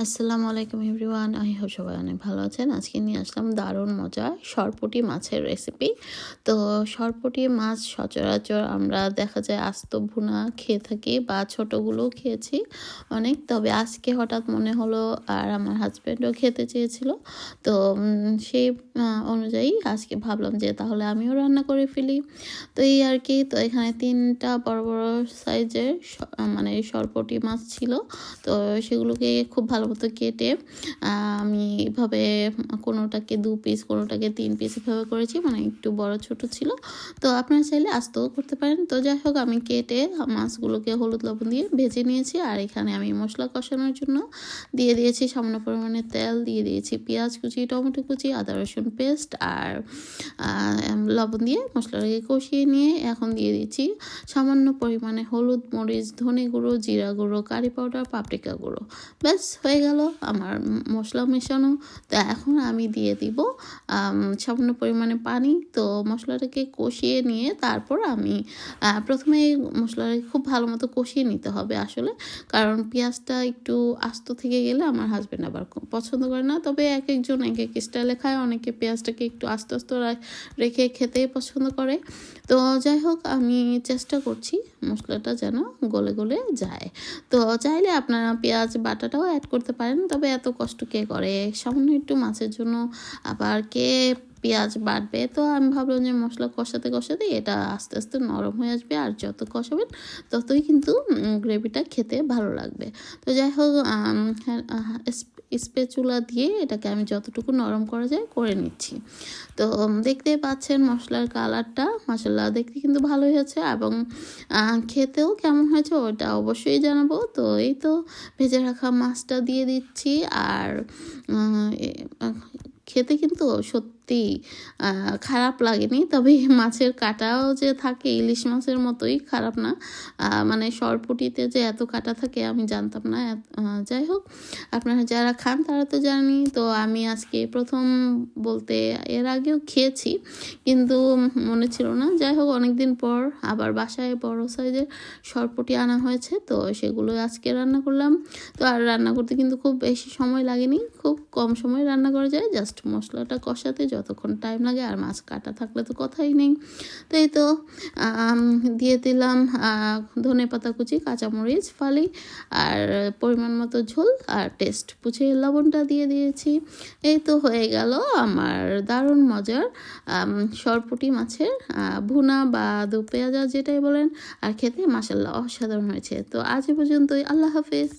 আসসালামু আলাইকুম everyone, I hope সবাই অনেক ভালো আছেন। আজকে নিয়ে আসলাম দারুণ মজার সরপুঁটি মাছের রেসিপি। তো সরপুঁটি মাছ সচরাচর আমরা দেখা যায় আস্ত ভুনা খেয়ে থাকি বা ছোটোগুলোও খেয়েছি অনেক, তবে আজকে হঠাৎ মনে হলো আর আমার হাজব্যান্ডও খেতে চেয়েছিল। তো সেই অনুযায়ী আজকে ভাবলাম যে তাহলে আমিও রান্না করে ফেলি। তো এই আর কি। তো এখানে 3টা বড় বড় সাইজের মানে সরপুঁটি মাছ ছিল। তো সেগুলোকে খুব ভালো মতো কেটে আমি এভাবে কোনোটাকে 2 পিস, কোনোটাকে 3 পিস এভাবে করেছি, মানে একটু বড় ছোট ছিল। তো আপনারা চাইলে আস্তেও করতে পারেন। তো যাই হোক, আমি কেটে মাছগুলোকে হলুদ লবণ দিয়ে ভেজে নিয়েছি। আর এখানে আমি মশলা কষানোর জন্য দিয়ে দিয়েছি সামান্য পরিমাণে তেল, দিয়ে দিয়েছি পেঁয়াজ কুচি, টমেটো কুচি, আদা রসুন পেস্ট আর লবণ দিয়ে মশলাটাকে কষিয়ে নিয়ে এখন দিয়ে দিচ্ছি সামান্য পরিমাণে হলুদ, মরিচ, ধনে গুঁড়ো, জিরা গুঁড়ো, কারি পাউডার, পাপরিকা গুঁড়ো। ব্যাস হয়ে গেল আমার মশলা মেশানো। তো এখন আমি দিয়ে দিব সামান্য পরিমাণে পানি। তো মশলাটাকে কষিয়ে নিয়ে তারপর আমি প্রথমে মশলাটাকে খুব ভালো মতো কষিয়ে নিতে হবে আসলে, কারণ পেঁয়াজটা একটু আস্ত থেকে গেলে আমার হাজব্যান্ড আবার পছন্দ করে না। তবে এক একজন এক এক স্টাইলে খায়, অনেকে পেঁয়াজটাকে একটু আস্তে আস্তে রেখে খেতেই পছন্দ করে। তো যাই হোক, আমি চেষ্টা করছি মশলাটা যেন গলে গলে যায়। তো চাইলে আপনারা পেঁয়াজ বাটাটাও অ্যাড করতে পারেন, তবে এত কষ্ট কে করে সামান্য একটু মাছের জন্য, আবার কে পেঁয়াজ বাটবে। তো আমি ভাবলাম যে মশলা কষাতে কষাতে এটা আস্তে আস্তে নরম হয়ে আসবে, আর যত কষাবেন ততই কিন্তু গ্রেভিটা খেতে ভালো লাগবে। তো যাই হোক, স্প্যাচুলা দিয়ে এটাকে আমি যতটুকু নরম করা যায় করে নিচ্ছি। তো দেখতেই পাচ্ছেন মশলার কালারটা মাশাআল্লাহ দেখতে কিন্তু ভালোই হয়েছে, এবং খেতেও কেমন হয়েছে ওটা অবশ্যই জানাবো। তো এই তো ভেজে রাখা মাছটা দিয়ে দিচ্ছি। আর খেতে কিন্তু সত্যি খারাপ লাগেনি, তবে মাছের কাঁটাও যে থাকে ইলিশ মাছের মতোই খারাপ না। মানে সরপুঁটিতে যে এত কাঁটা থাকে আমি জানতাম না। যাই হোক, আপনারা যারা খান তারা তো জানি। তো আমি আজকে প্রথম বলতে এর আগেও খেয়েছি, কিন্তু মনে ছিল না। যাই হোক, অনেকদিন পর আবার বাসায় বড় সাইজের সরপুঁটি আনা হয়েছে, তো সেগুলো আজকে রান্না করলাম। তো আর রান্না করতে কিন্তু খুব বেশি সময় লাগেনি, খুব কম সময় রান্না করা যায়। জাস্ট মশলাটা কষাতে যতক্ষণ টাইম লাগে, আর মাছ কাটা থাকলে তো কথাই নেই। তো এই তো দিয়ে দিলাম ধনেপাতা কুচি, কাঁচামরিচ ফালি, আর পরিমাণ মতো ঝোল, আর টেস্ট বুঝে লবণটা দিয়ে দিয়েছি। এই তো হয়ে গেল আমার দারুণ মজার সরপুঁটি মাছের ভুনা বা দো পেঁয়াজা যেটাই বলেন। আর খেতে মাশাআল্লাহ অসাধারণ হয়েছে। তো আজ এ পর্যন্তই, আল্লাহ হাফেজ।